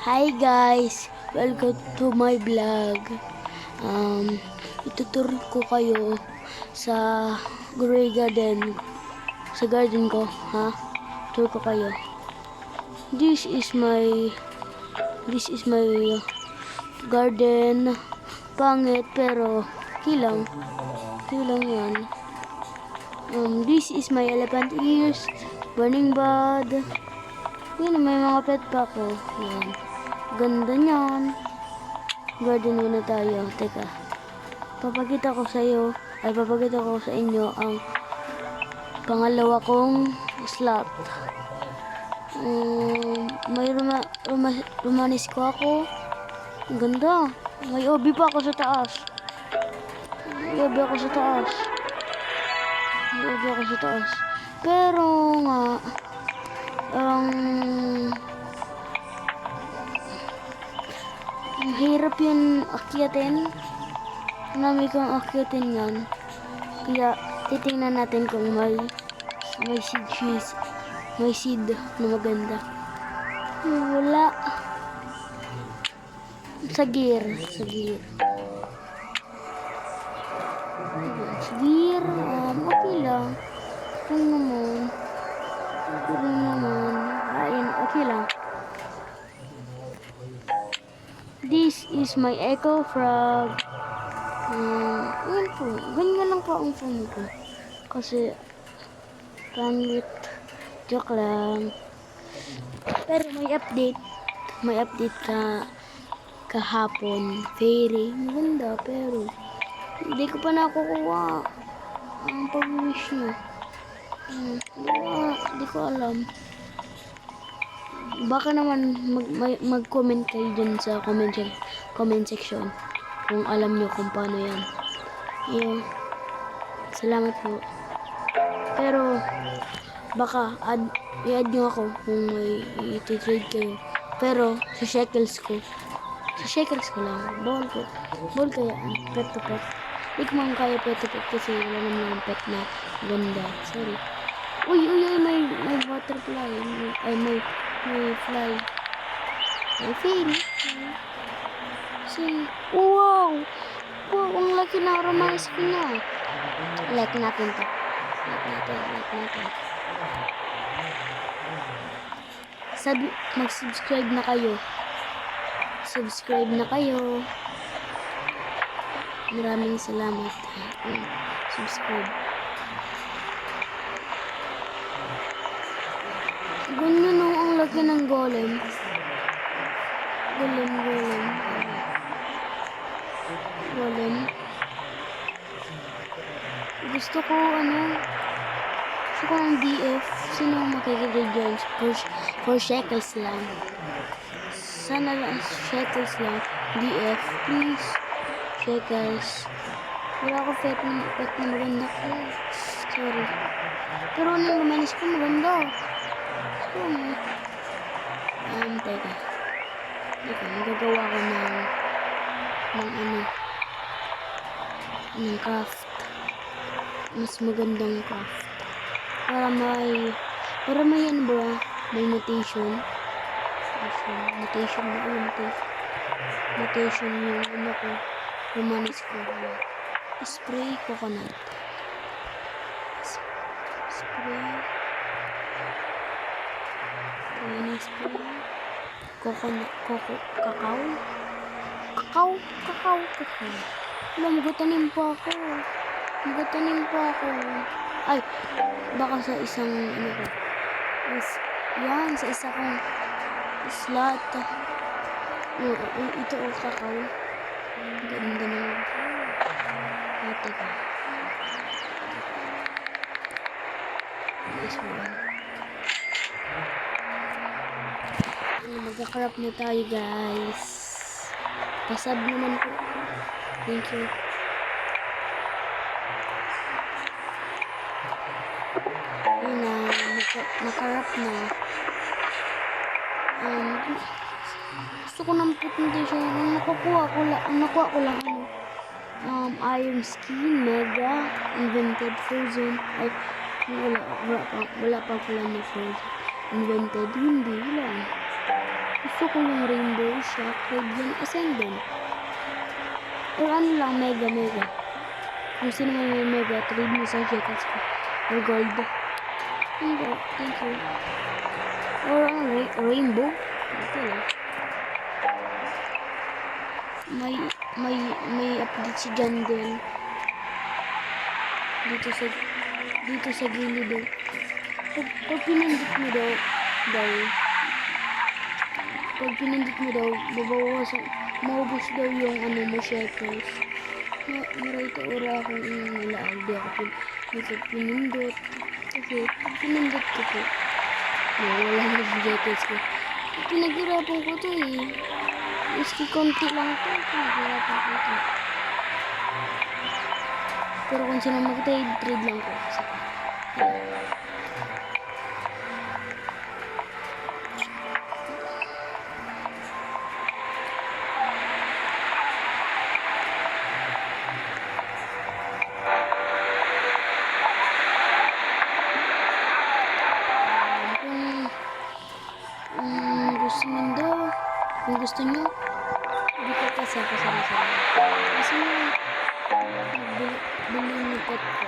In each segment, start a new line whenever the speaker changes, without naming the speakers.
Hi guys! Welcome to my vlog. Ituturo ko kayo sa Grey Garden. Sa garden ko, ha? Tour ko kayo. This is my garden. Pangit pero kilang. Kilang yan. This is my elephant ears. Burning bud. Yan, may mga pet pa ko. Yan. Ganda niyan. Garden muna tayo. Teka. Papakita ko sa inyo ang pangalawa kong slot. May Romanesco ako. Ang ganda. May obi pa ako sa taas. Pero nga, ang hirap yun akyatin. Marami kong akyatin yan. Kaya titingnan natin kung may seed na maganda. Wala. Sagir. Okay lang. Ayun, okay lang. This is my echo frog. Yan po. Ganyan lang po ang phone ko. Kasi, pangit. Joke lang. Pero may update. May update kahapon. Fairy. Maganda, pero hindi ko pa nakukuha ang pag-wish niya. Hindi ko alam. Baka naman mag-comment kayo dyan sa comment section kung alam nyo kung paano yan. Yun. Salamat po. Pero baka i-add nyo ako kung may i-trade kayo. Pero sa shekels ko lang. Bawal kaya pet to pet. Hindi ko man kaya pet to pet kasi wala naman yung pet na ganda. Sorry. Uy, may butterfly. May fly. May fairy. Wow! Wow, ang laki na romance ko niya. Like natin to. Mag-subscribe na kayo. Maraming salamat. Subscribe. Ganyan o, ang laki ng golem. Gusto ko ng DF. Sino makikinig dyan? For shekels lang. Sana lang, shekels lang. DF, please. Shekels. Wala ko pet na maganda ko. Sorry. Pero anong lumanis ko maganda. Teka. Magagawa ko ng craft. Mas magandang craft. Para may may notation. Notation yung ko. Romanes ko. Spray coconut. Spray. Kakao. Wala, magatanim pa ako. Ay, baka sa isang sa isa kong slot. Ito kakao. Ganda na. Teka. This one. Magkakarap na tayo, guys. Pasab naman po. Thank you. Ayun na, nakarap na. Gusto ko ng presentation. Nakuha ko lang Iron Skin, Mega, Invented, Frozen. Ay, wala pa pala na Frozen. Invented, hindi lang. Gusto ko yung Rainbow, Shock, Radiant, Ascendant. Or ano lang, Mega. Kung sino may Mega, trade mo sa Jekats ko. Or Gold. Hindi, thank you. Or ano, Rainbow. Ito lang. May update si John din. Dito sa gilid daw. Pag pinindot mo daw, maubos daw yung ano mo, shekels. Marito ora akong nilaag. Di ako pinindot. Kasi pag pinindot ko po, wala na yung shekels ko. Pinaghirapan ko to eh. Iski konti lang to. Pinaghirapan ko to. Pero kung sino mag-trade lang ko. Kung gusto nyo, hindi ko kasi ako sarili. Kasi bili niyo pet ko.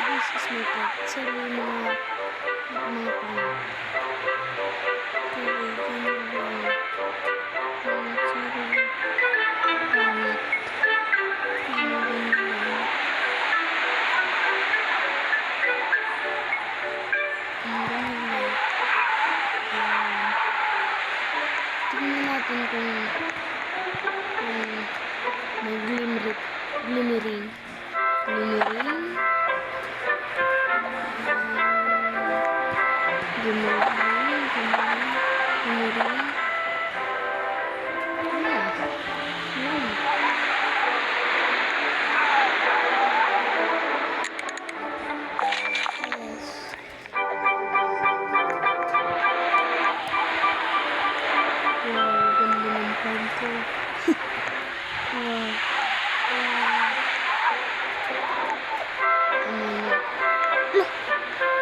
This is my pet. Sorry, mga pangat. Sorry, tingnan natin kung may glimmering.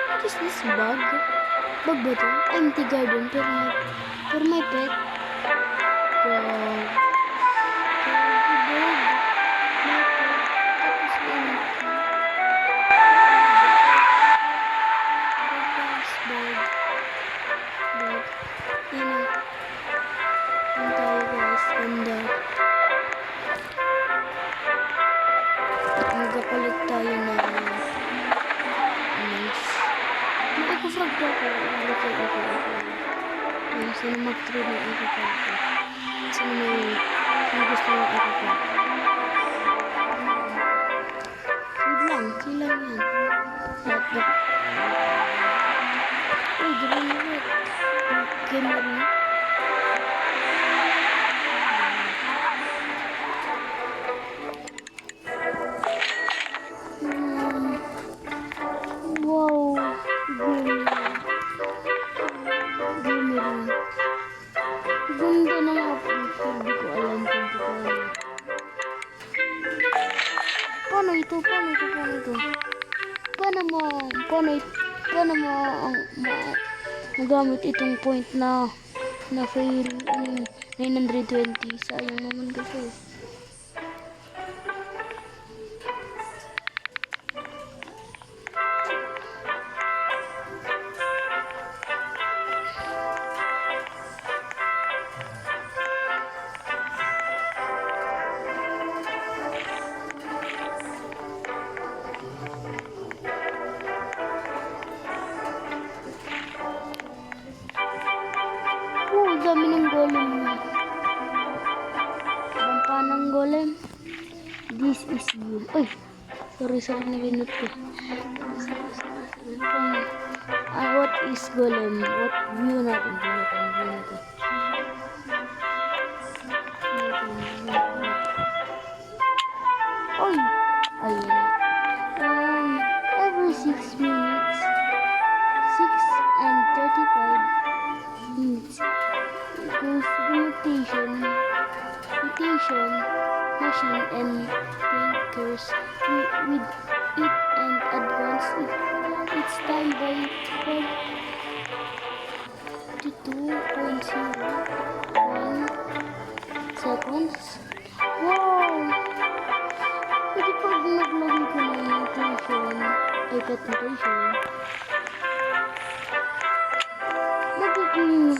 What is this bug? Bug ba ito? Empty garden pero may pet. Wow. Magkapalit tayo na Eco-frog ko ako. Sino mag-trade ng Eco-frog ko? Sino gusto ng Eco-frog? Sila lang yan. Uy, gawin mo rin. Game mo rin. Ganda ng outfit. Hindi ko alam kung paano. Paano ito? Paano mo magamit itong point na fail 920? Sayang naman kasi. Dami ng golem. Bampa ng golem. This is you. Uy! Sorry, nabinot ko. What is golem? What view natin? Uy! Ayun. Every 6 minutes. 6 and 35 minutes. Goes mutation, machine and painters with it and advance its time by 2.01 seconds. Wow! Pwede pag naglagay ko ng notation, iPad notation, magiging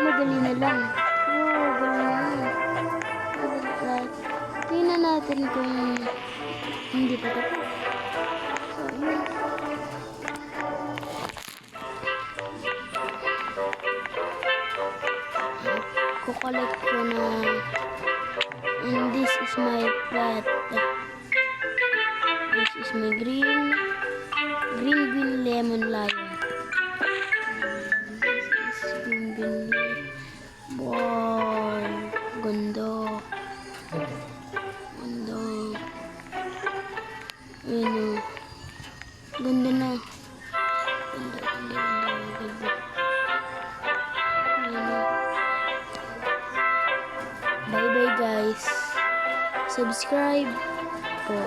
madali na lang. Wow, galing na. Tingnan natin kung hindi pa tapos. So, yun. Kukolect ko na, and this is my plat. This is my green lemon lion. This is green lemon. Wow, ganda. Ganda. Ayun o. Ganda na. Ganda. Ayun o. Bye bye guys. Subscribe po.